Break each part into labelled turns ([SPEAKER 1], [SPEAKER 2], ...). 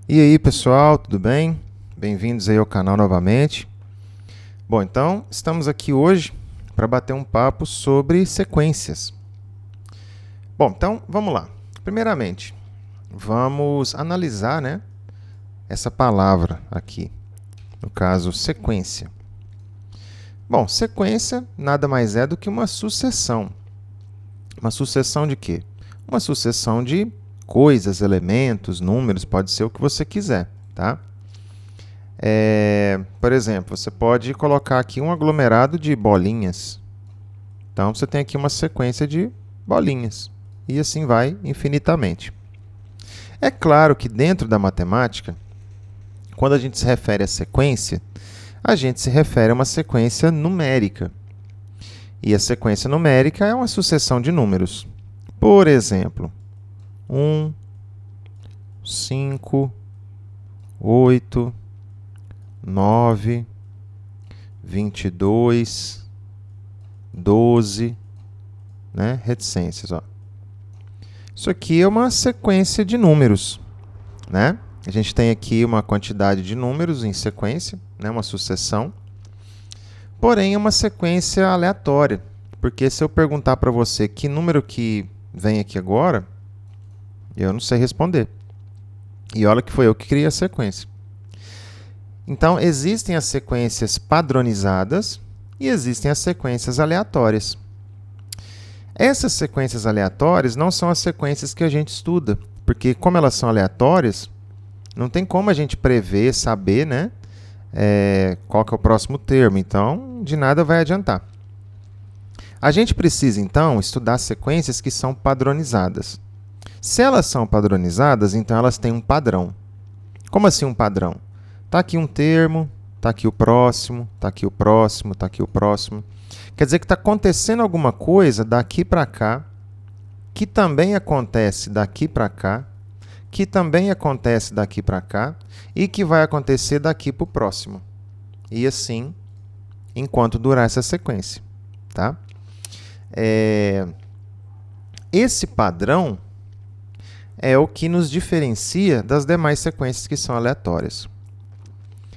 [SPEAKER 1] E aí, pessoal, tudo bem? Bem-vindos aí ao canal novamente. Bom, então, estamos aqui hoje para bater um papo sobre sequências. Bom, então, vamos lá. Primeiramente, vamos analisar, né, essa palavra aqui, no caso, sequência. Bom, sequência nada mais é do que uma sucessão. Uma sucessão de quê? Uma sucessão de coisas, elementos, números, pode ser o que você quiser, tá? Por exemplo, você pode colocar aqui um aglomerado de bolinhas. Então, você tem aqui uma sequência de bolinhas. E assim vai infinitamente. É claro que dentro da matemática, quando a gente se refere à sequência, a gente se refere a uma sequência numérica. E a sequência numérica é uma sucessão de números. Por exemplo, 1, 5, 8, 9, 22, 12, né? Reticências, ó. Isso aqui é uma sequência de números, né? A gente tem aqui uma quantidade de números em sequência, né? Uma sucessão. Porém, é uma sequência aleatória, porque se eu perguntar para você que número que vem aqui agora, eu não sei responder. E olha que foi eu que criei a sequência. Então, existem as sequências padronizadas e existem as sequências aleatórias. Essas sequências aleatórias não são as sequências que a gente estuda, porque como elas são aleatórias, não tem como a gente prever, saber, né, qual que é o próximo termo. Então, de nada vai adiantar. A gente precisa, então, estudar sequências que são padronizadas. Se elas são padronizadas, então elas têm um padrão. Como assim um padrão? Está aqui um termo, está aqui o próximo, está aqui o próximo, está aqui o próximo. Quer dizer que está acontecendo alguma coisa daqui para cá, que também acontece daqui para cá, que também acontece daqui para cá e que vai acontecer daqui para o próximo. E assim, enquanto durar essa sequência. Tá? Esse padrão é o que nos diferencia das demais sequências que são aleatórias.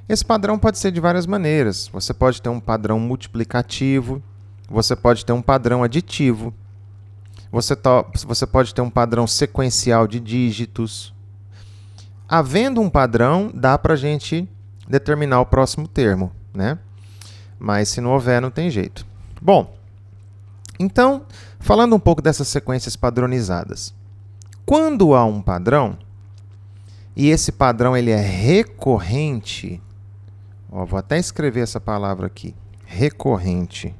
[SPEAKER 1] Esse padrão pode ser de várias maneiras. Você pode ter um padrão multiplicativo, você pode ter um padrão aditivo, você pode ter um padrão sequencial de dígitos. Havendo um padrão, dá para a gente determinar o próximo termo, né? Mas se não houver, não tem jeito. Bom, então, falando um pouco dessas sequências padronizadas. Quando há um padrão, e esse padrão ele é recorrente, ó, vou até escrever essa palavra aqui, recorrente.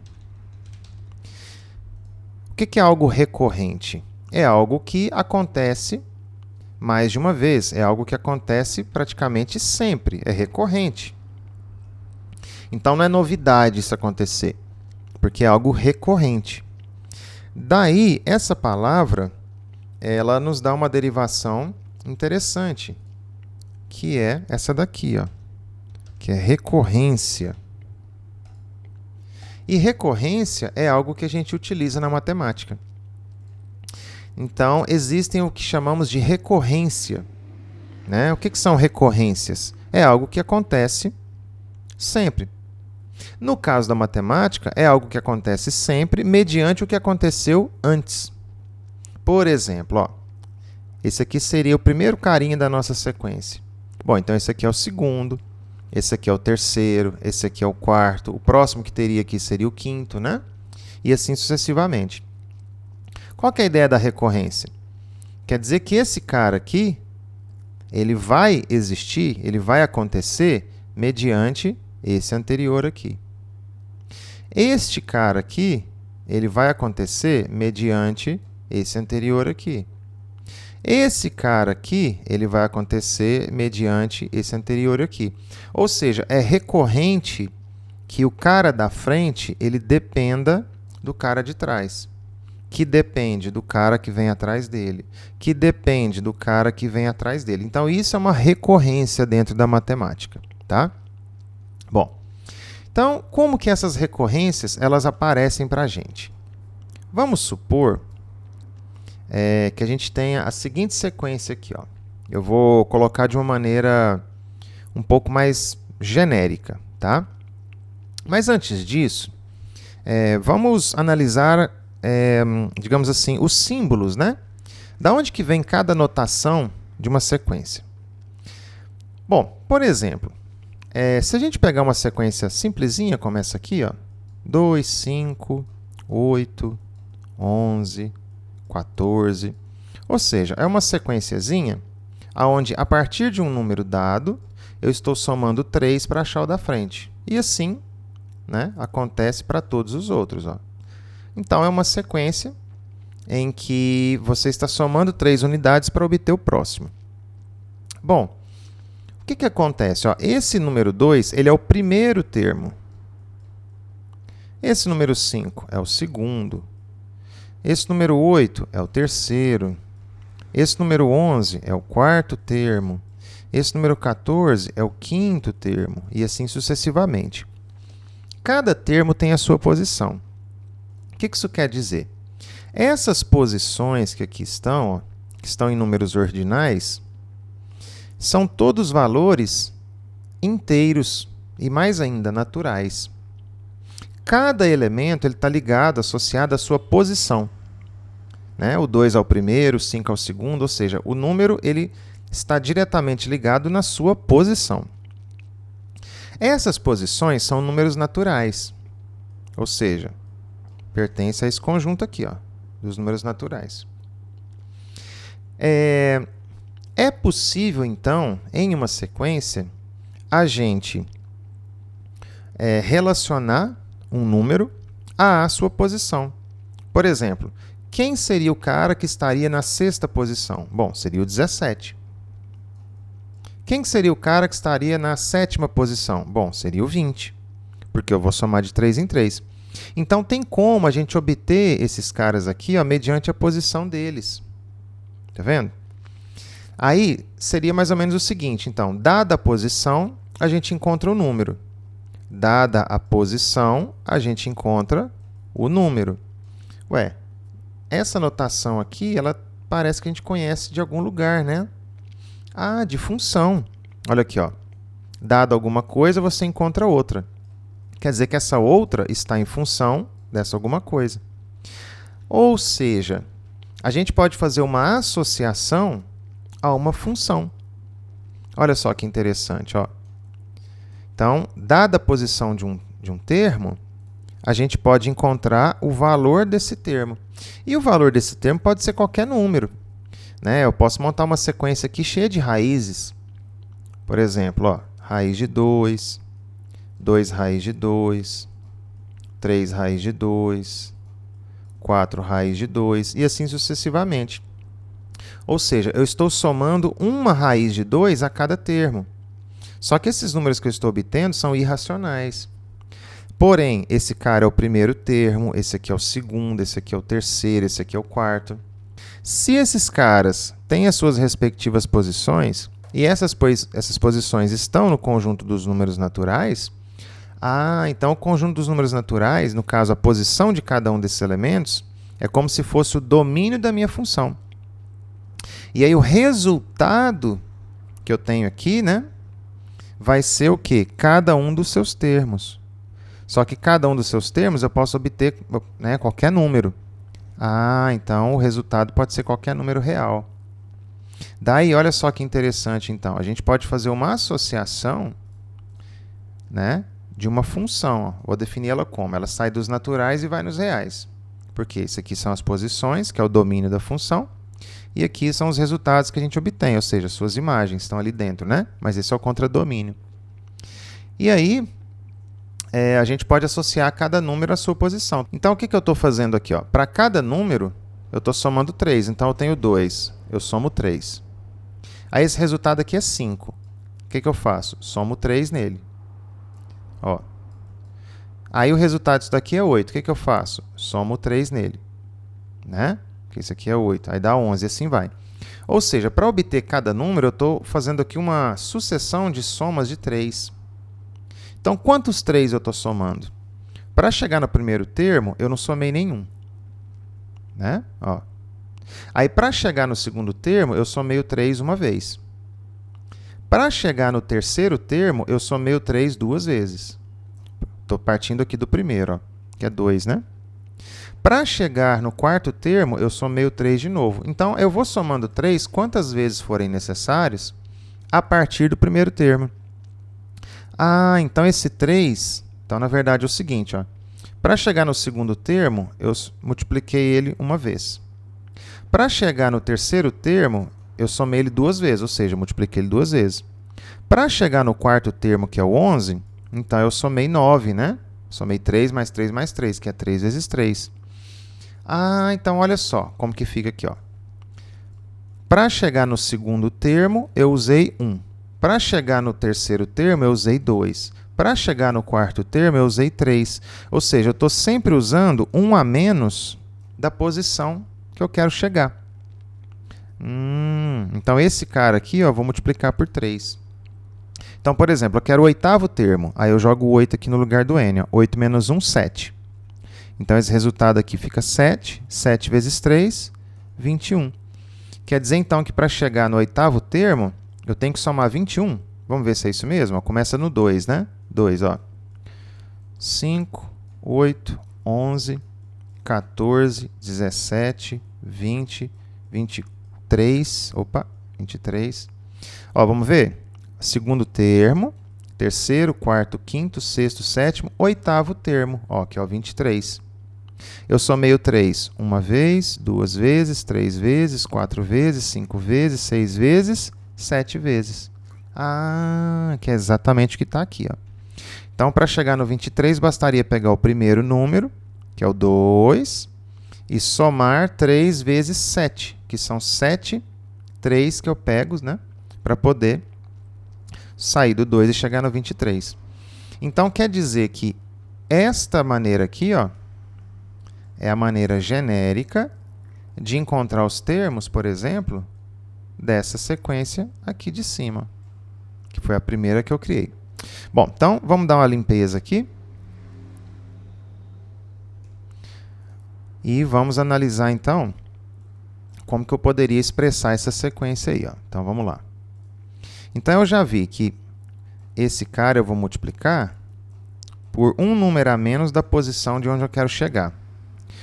[SPEAKER 1] O que é algo recorrente? É algo que acontece mais de uma vez, é algo que acontece praticamente sempre, é recorrente. Então não é novidade isso acontecer, porque é algo recorrente. Daí, essa palavra, ela nos dá uma derivação interessante, que é essa daqui, ó, que é recorrência. E recorrência é algo que a gente utiliza na matemática. Então, existem o que chamamos de recorrência, né? O que são recorrências? É algo que acontece sempre. No caso da matemática, é algo que acontece sempre mediante o que aconteceu antes. Por exemplo, ó, esse aqui seria o primeiro carinha da nossa sequência. Bom, então esse aqui é o segundo, esse aqui é o terceiro, esse aqui é o quarto, o próximo que teria aqui seria o quinto, né? E assim sucessivamente. Qual que é a ideia da recorrência? Quer dizer que esse cara aqui, ele vai existir, ele vai acontecer mediante esse anterior aqui. Este cara aqui, ele vai acontecer mediante esse anterior aqui. Esse cara aqui, ele vai acontecer mediante esse anterior aqui. Ou seja, é recorrente que o cara da frente, ele dependa do cara de trás, que depende do cara que vem atrás dele, que depende do cara que vem atrás dele. Então, isso é uma recorrência dentro da matemática, tá? Bom, então, como que essas recorrências elas aparecem para a gente? Vamos supor que a gente tenha a seguinte sequência aqui, ó. eu vou colocar de uma maneira um pouco mais genérica, tá? Mas antes disso, vamos analisar, digamos assim, os símbolos, né? Da onde que vem cada notação de uma sequência? Bom, por exemplo, se a gente pegar uma sequência simplesinha, como essa aqui, ó, 2, 5, 8, 11, 14, ou seja, é uma sequenciazinha onde, a partir de um número dado, eu estou somando 3 para achar o da frente. E assim, né, acontece para todos os outros. Ó. Então, é uma sequência em que você está somando 3 unidades para obter o próximo. Bom, o que acontece? Ó, esse número 2 ele é o primeiro termo. Esse número 5 é o segundo. Esse número 8 é o terceiro. Esse número 11 é o quarto termo. Esse número 14 é o quinto termo. E assim sucessivamente. Cada termo tem a sua posição. O que isso quer dizer? Essas posições que aqui estão, ó, que estão em números ordinais, são todos valores inteiros e, mais ainda, naturais. Cada elemento está ligado, associado à sua posição. Né? O 2 ao primeiro, o 5 ao segundo, ou seja, o número ele está diretamente ligado na sua posição. Essas posições são números naturais, ou seja, pertence a esse conjunto aqui, ó, dos números naturais. É possível, então, em uma sequência, a gente relacionar um número à sua posição. Por exemplo, quem seria o cara que estaria na sexta posição? Bom, seria o 17. Quem seria o cara que estaria na sétima posição? Bom, seria o 20, porque eu vou somar de 3 em 3. Então, tem como a gente obter esses caras aqui, ó, mediante a posição deles. Tá vendo? Aí, seria mais ou menos o seguinte, então, dada a posição, a gente encontra o número. Dada a posição, a gente encontra o número. Ué, essa notação aqui, ela parece que a gente conhece de algum lugar, né? Ah, de função. Olha aqui, ó. Dado alguma coisa, você encontra outra. Quer dizer que essa outra está em função dessa alguma coisa. Ou seja, a gente pode fazer uma associação a uma função. Olha só que interessante, ó. Então, dada a posição de um termo, a gente pode encontrar o valor desse termo. E o valor desse termo pode ser qualquer número. Né? Eu posso montar uma sequência aqui cheia de raízes. Por exemplo, ó, raiz de 2, 2 raiz de 2, 3 raiz de 2, 4 raiz de 2, e assim sucessivamente. Ou seja, eu estou somando uma raiz de 2 a cada termo. Só que esses números que eu estou obtendo são irracionais. Porém, esse cara é o primeiro termo, esse aqui é o segundo, esse aqui é o terceiro, esse aqui é o quarto. Se esses caras têm as suas respectivas posições, e essas posições estão no conjunto dos números naturais, então o conjunto dos números naturais, no caso a posição de cada um desses elementos, é como se fosse o domínio da minha função. E aí o resultado que eu tenho aqui, né, vai ser o quê? Cada um dos seus termos. Só que cada um dos seus termos eu posso obter, né, qualquer número. Então o resultado pode ser qualquer número real. Daí, olha só que interessante, então. A gente pode fazer uma associação, né, de uma função. Ó. Vou definir ela como? Ela sai dos naturais e vai nos reais. Porque isso aqui são as posições, que é o domínio da função. E aqui são os resultados que a gente obtém, ou seja, suas imagens estão ali dentro, né? Mas esse é o contradomínio. E aí, a gente pode associar cada número à sua posição. Então, o que eu estou fazendo aqui? Para cada número, eu estou somando 3. Então, eu tenho 2. Eu somo 3. Aí, esse resultado aqui é 5. O que eu faço? Somo 3 nele. Ó. Aí, o resultado disso daqui é 8. O que eu faço? Somo 3 nele. Né? Porque isso aqui é 8. Aí, dá 11 e assim vai. Ou seja, para obter cada número, eu estou fazendo aqui uma sucessão de somas de 3. Então, quantos 3 eu estou somando? Para chegar no primeiro termo, eu não somei nenhum. Né? Ó. Aí, para chegar no segundo termo, eu somei o 3 uma vez. Para chegar no terceiro termo, eu somei o 3 duas vezes. Estou partindo aqui do primeiro, ó, que é 2, né? Para chegar no quarto termo, eu somei o 3 de novo. Então, eu vou somando 3 quantas vezes forem necessárias a partir do primeiro termo. Ah, então esse 3... Então, na verdade, é o seguinte, ó. Para chegar no segundo termo, eu multipliquei ele uma vez. Para chegar no terceiro termo, eu somei ele duas vezes, ou seja, eu multipliquei ele duas vezes. Para chegar no quarto termo, que é o 11, então eu somei 9, né? Somei 3 mais 3 mais 3, que é 3 vezes 3. Ah, então olha só como que fica aqui, ó. Para chegar no segundo termo, eu usei 1. Para chegar no terceiro termo, eu usei 2. Para chegar no quarto termo, eu usei 3. Ou seja, eu estou sempre usando 1 a menos da posição que eu quero chegar. Então, esse cara aqui, ó, vou multiplicar por 3. Então, por exemplo, eu quero o oitavo termo. Aí eu jogo o 8 aqui no lugar do n. Ó. 8 menos 1, 7. Então, esse resultado aqui fica 7. 7 vezes 3, 21. Quer dizer, então, que para chegar no oitavo termo, eu tenho que somar 21. Vamos ver se é isso mesmo? Ó, começa no 2, né? 2, ó. 5, 8, 11, 14, 17, 20, 23. Opa, 23. Ó, vamos ver? Segundo termo, terceiro, quarto, quinto, sexto, sétimo, oitavo termo. Ó, aqui, ó, 23. Eu somei o 3 uma vez, duas vezes, 3 vezes, 4 vezes, 5 vezes, 6 vezes, 7 vezes. Ah, que é exatamente o que está aqui, ó. Então, para chegar no 23, bastaria pegar o primeiro número, que é o 2, e somar 3 vezes 7, que são 7, 3 que eu pego, né, para poder sair do 2 e chegar no 23. Então, quer dizer que esta maneira aqui, ó, é a maneira genérica de encontrar os termos, por exemplo, dessa sequência aqui de cima, que foi a primeira que eu criei. Bom, então, vamos dar uma limpeza aqui. E vamos analisar, então, como que eu poderia expressar essa sequência aí, ó. Então, vamos lá. Então, eu já vi que esse cara eu vou multiplicar por um número a menos da posição de onde eu quero chegar.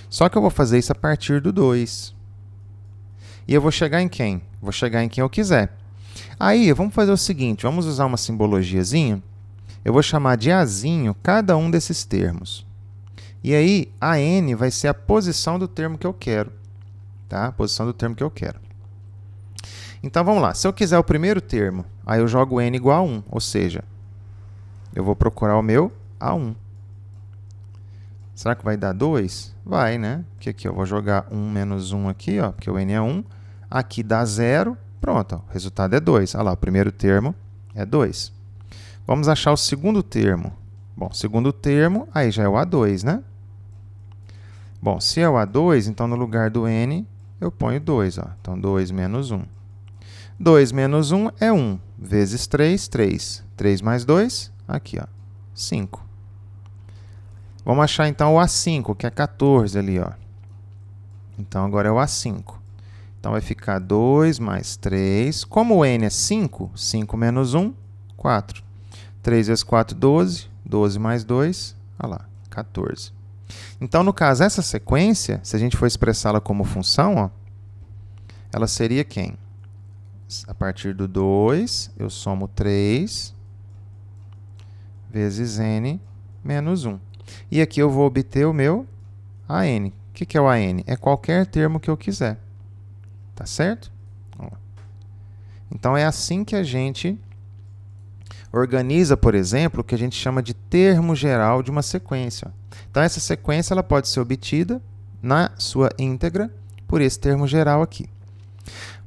[SPEAKER 1] Só que eu vou fazer isso a partir do 2. E eu vou chegar em quem? Vou chegar em quem eu quiser. Aí, vamos fazer o seguinte, vamos usar uma simbologiazinha. Eu vou chamar de Azinho cada um desses termos. E aí, a n vai ser a posição do termo que eu quero. Tá? A posição do termo que eu quero. Então, vamos lá. Se eu quiser o primeiro termo, aí eu jogo n igual a 1. Ou seja, eu vou procurar o meu A1. Será que vai dar 2? Vai, né? Porque aqui eu vou jogar 1 menos 1 aqui, ó, porque o n é 1. Aqui dá 0. Pronto, ó, o resultado é 2. Olha lá, o primeiro termo é 2. Vamos achar o segundo termo. Bom, segundo termo, aí já é o A2, né? Bom, se é o A2, então no lugar do n, eu ponho 2. Ó. Então, 2 menos 1. 2 menos 1 é 1. Vezes 3, 3. 3 mais 2, aqui, ó, 5. Vamos achar, então, o A5, que é 14 ali, ó. Então, agora é o A5. Então, vai ficar 2 mais 3. Como o n é 5, 5 menos 1, 4. 3 vezes 4, 12. 12 mais 2, olha lá, 14. Então, no caso, essa sequência, se a gente for expressá-la como função, ó, ela seria quem? A partir do 2, eu somo 3 vezes n menos 1. E aqui eu vou obter o meu AN. O que é o AN? É qualquer termo que eu quiser. Tá certo? Então, é assim que a gente organiza, por exemplo, o que a gente chama de termo geral de uma sequência. Então, essa sequência ela pode ser obtida na sua íntegra por esse termo geral aqui.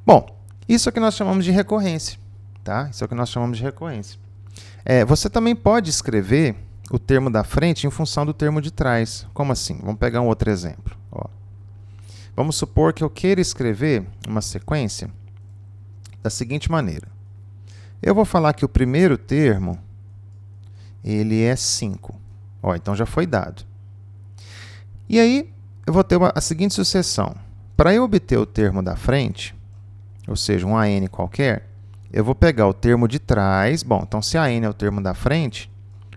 [SPEAKER 1] Bom, isso é o que nós chamamos de recorrência. Tá? Isso é o que nós chamamos de recorrência. Você também pode escrever o termo da frente em função do termo de trás. Como assim? Vamos pegar um outro exemplo. Ó. Vamos supor que eu queira escrever uma sequência da seguinte maneira. Eu vou falar que o primeiro termo ele é 5. Ó, então já foi dado. E aí, eu vou ter a seguinte sucessão. para eu obter o termo da frente, ou seja, um AN qualquer, eu vou pegar o termo de trás. Bom, então se AN é o termo da frente,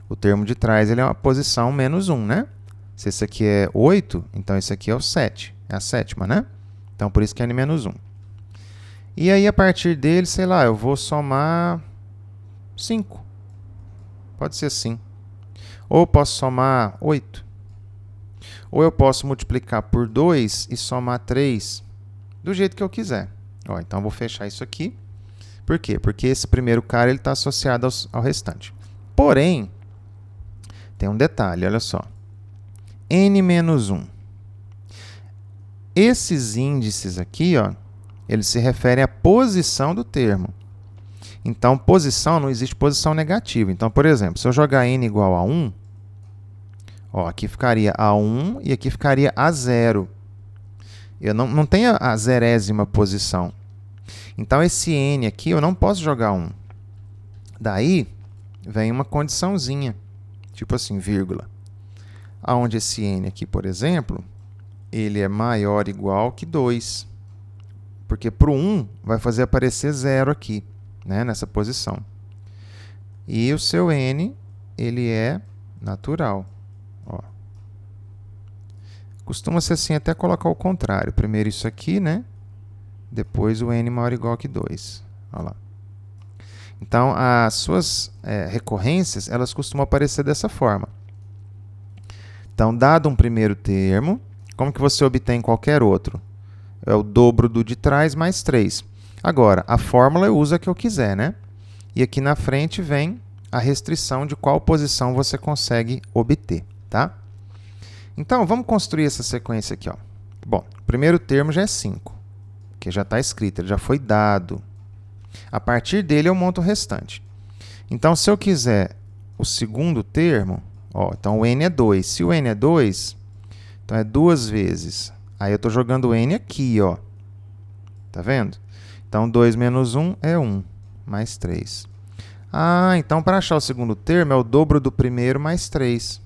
[SPEAKER 1] o termo de trás ele é uma posição menos 1, né? Se esse aqui é 8, então esse aqui é o 7, é a sétima, né? Então, por isso que é N menos 1. E aí, a partir dele, sei lá, eu vou somar 5. Pode ser assim. Ou eu posso somar 8. Ou eu posso multiplicar por 2 e somar 3, do jeito que eu quiser. Ó, então, eu vou fechar isso aqui. Por quê? Porque esse primeiro cara está associado ao restante. Porém, tem um detalhe, olha só. N menos 1. Esses índices aqui, ó, eles se referem à posição do termo. Então, posição, não existe posição negativa. Então, por exemplo, se eu jogar n igual a 1, ó, aqui ficaria a 1 e aqui ficaria a 0. Eu não tenho a 0ª posição. Então, esse n aqui eu não posso jogar 1. Daí, vem uma condiçãozinha, tipo assim, vírgula. Onde esse n aqui, por exemplo, ele é maior ou igual que 2. Porque para o 1 vai fazer aparecer 0 aqui, né, nessa posição. E o seu n, ele é natural. Ó. Costuma ser assim até colocar o contrário. Primeiro isso aqui, né? Depois o n maior ou igual que 2. Olha lá. Então, as suas recorrências, elas costumam aparecer dessa forma. Então, dado um primeiro termo, como que você obtém qualquer outro? É o dobro do de trás mais 3. Agora, a fórmula eu uso a que eu quiser, né? E aqui na frente vem a restrição de qual posição você consegue obter, tá? Então, vamos construir essa sequência aqui, ó. Bom, o primeiro termo já é 5, que já está escrito, ele já foi dado. A partir dele eu monto o restante. Então, se eu quiser o segundo termo, ó, então o n é 2. Se o n é 2, então é 2 vezes. Aí eu estou jogando o n aqui, ó. Tá vendo? Então, 2 menos 1 é 1, mais 3. Ah, então para achar o segundo termo é o dobro do primeiro mais 3.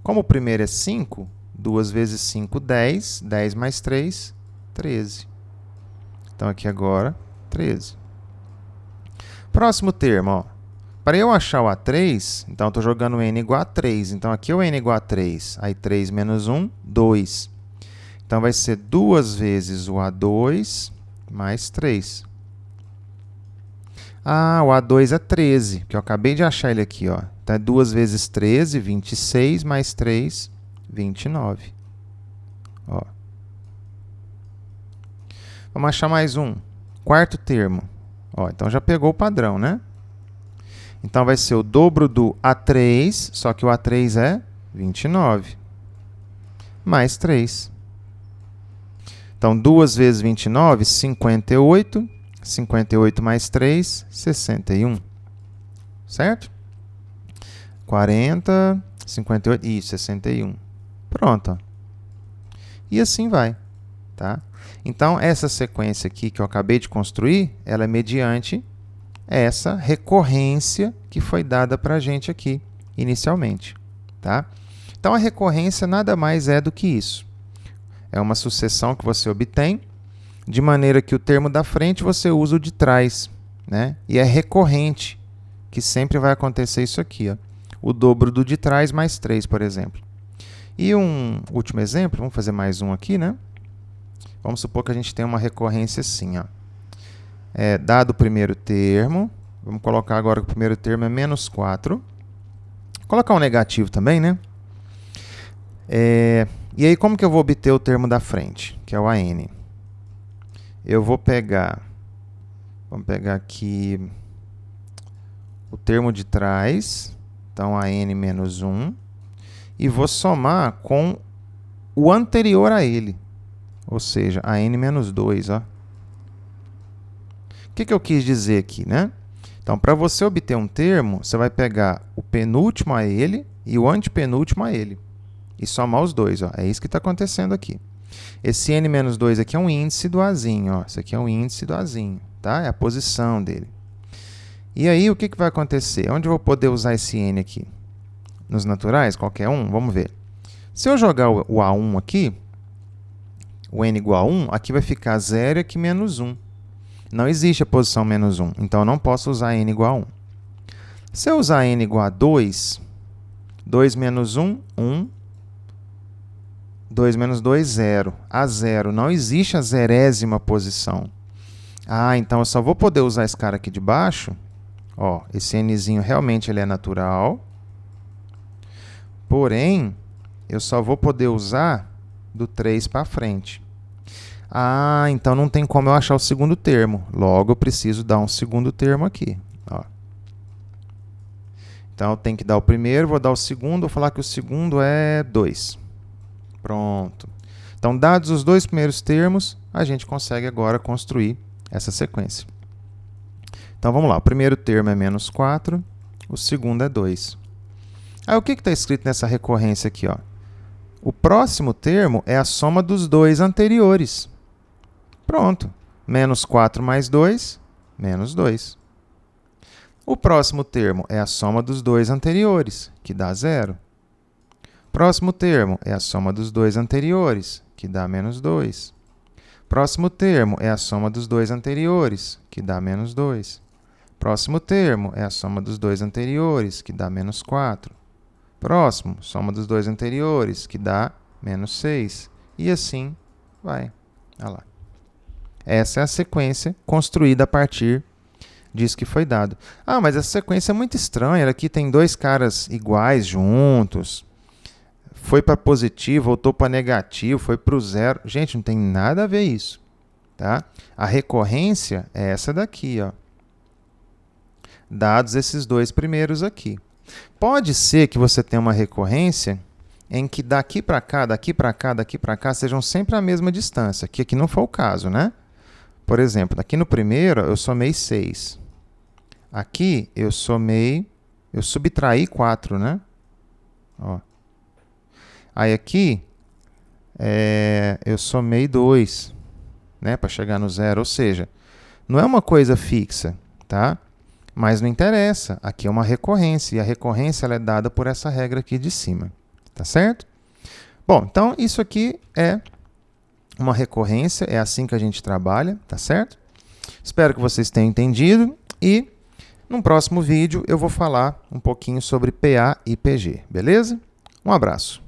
[SPEAKER 1] Como o primeiro é 5, 2 vezes 5, 10. 10 mais 3, 13. Então, aqui agora, 13. Próximo termo, ó. Para eu achar o A3, então eu estou jogando o n igual a 3. Então, aqui o n igual a 3. Aí, 3 menos 1, 2. Então, vai ser 2 vezes o A2 mais 3. Ah, o A2 é 13, que eu acabei de achar ele aqui, ó. Então, é 2 vezes 13, 26, mais 3, 29. Ó. Vamos achar mais um. Quarto termo. Ó, então, já pegou o padrão, né? Então, vai ser o dobro do A3, só que o A3 é 29, mais 3. Então, 2 vezes 29, 58. 58 mais 3, 61. Certo? 40, 58 e 61. Pronto. E assim vai. Tá? Então, essa sequência aqui que eu acabei de construir, ela é mediante essa recorrência que foi dada para a gente aqui, inicialmente. Tá? Então, a recorrência nada mais é do que isso. É uma sucessão que você obtém, de maneira que o termo da frente você usa o de trás, né? E é recorrente, que sempre vai acontecer isso aqui, ó. O dobro do de trás mais 3, por exemplo. E um último exemplo, vamos fazer mais um aqui, né? Vamos supor que a gente tem uma recorrência assim, ó. Dado o primeiro termo, vamos colocar agora que o primeiro termo é menos 4. Vou colocar um negativo também, né? E aí, como que eu vou obter o termo da frente, que é o AN? Eu vou pegar, vamos pegar aqui o termo de trás, então AN menos 1, e vou somar com o anterior a ele, ou seja, AN menos 2. Ó. O que eu quis dizer aqui, né? Então, para você obter um termo, você vai pegar o penúltimo a ele e o antepenúltimo a ele. E somar os dois, ó. É isso que está acontecendo aqui. Esse n menos 2 aqui é um índice do Azinho, ó. Isso aqui é um índice do Azinho, tá? É a posição dele. E aí, o que vai acontecer? Onde eu vou poder usar esse n aqui? Nos naturais, qualquer um? Vamos ver. Se eu jogar o A1 aqui, o n igual a 1, aqui vai ficar 0 e aqui menos 1. Não existe a posição menos 1, então eu não posso usar n igual a 1. Se eu usar n igual a 2, 2 menos 1, 1. 2 menos 2, 0. A 0. Não existe a 0ª posição. Ah, então eu só vou poder usar esse cara aqui de baixo. Ó, esse nzinho realmente ele é natural. Porém, eu só vou poder usar do 3 para frente. Ah, então não tem como eu achar o segundo termo. Logo, eu preciso dar um segundo termo aqui. Ó. Então, eu tenho que dar o primeiro, vou dar o segundo, vou falar que o segundo é 2. Pronto. Então, dados os dois primeiros termos, a gente consegue agora construir essa sequência. Então, vamos lá. O primeiro termo é menos 4, o segundo é 2. Aí, o que está escrito nessa recorrência aqui? Ó? O próximo termo é a soma dos dois anteriores. Pronto. Menos 4 mais 2, menos 2. O próximo termo é a soma dos dois anteriores, que dá 0. Próximo termo é a soma dos dois anteriores, que dá menos 2. Próximo termo é a soma dos dois anteriores, que dá menos 2. Próximo termo é a soma dos dois anteriores, que dá menos 4. Próximo, soma dos dois anteriores, que dá menos 6. E assim vai. Olha lá. Essa é a sequência construída a partir disso que foi dado. Ah, mas essa sequência é muito estranha. Aqui tem dois caras iguais juntos. Foi para positivo, voltou para negativo, foi para o 0. Gente, não tem nada a ver isso. Tá? A recorrência é essa daqui. Ó. Dados esses dois primeiros aqui. Pode ser que você tenha uma recorrência em que daqui para cá, daqui para cá, daqui para cá sejam sempre a mesma distância. Que aqui não foi o caso, né? Por exemplo, aqui no primeiro eu somei 6. Aqui eu subtraí 4, né? Ó. Aí aqui eu somei 2, né, para chegar no 0. Ou seja, não é uma coisa fixa, tá? Mas não interessa. Aqui é uma recorrência. E a recorrência ela é dada por essa regra aqui de cima. Tá certo? Bom, então isso aqui é uma recorrência. É assim que a gente trabalha. Tá certo? Espero que vocês tenham entendido. E no próximo vídeo eu vou falar um pouquinho sobre PA e PG. Beleza? Um abraço.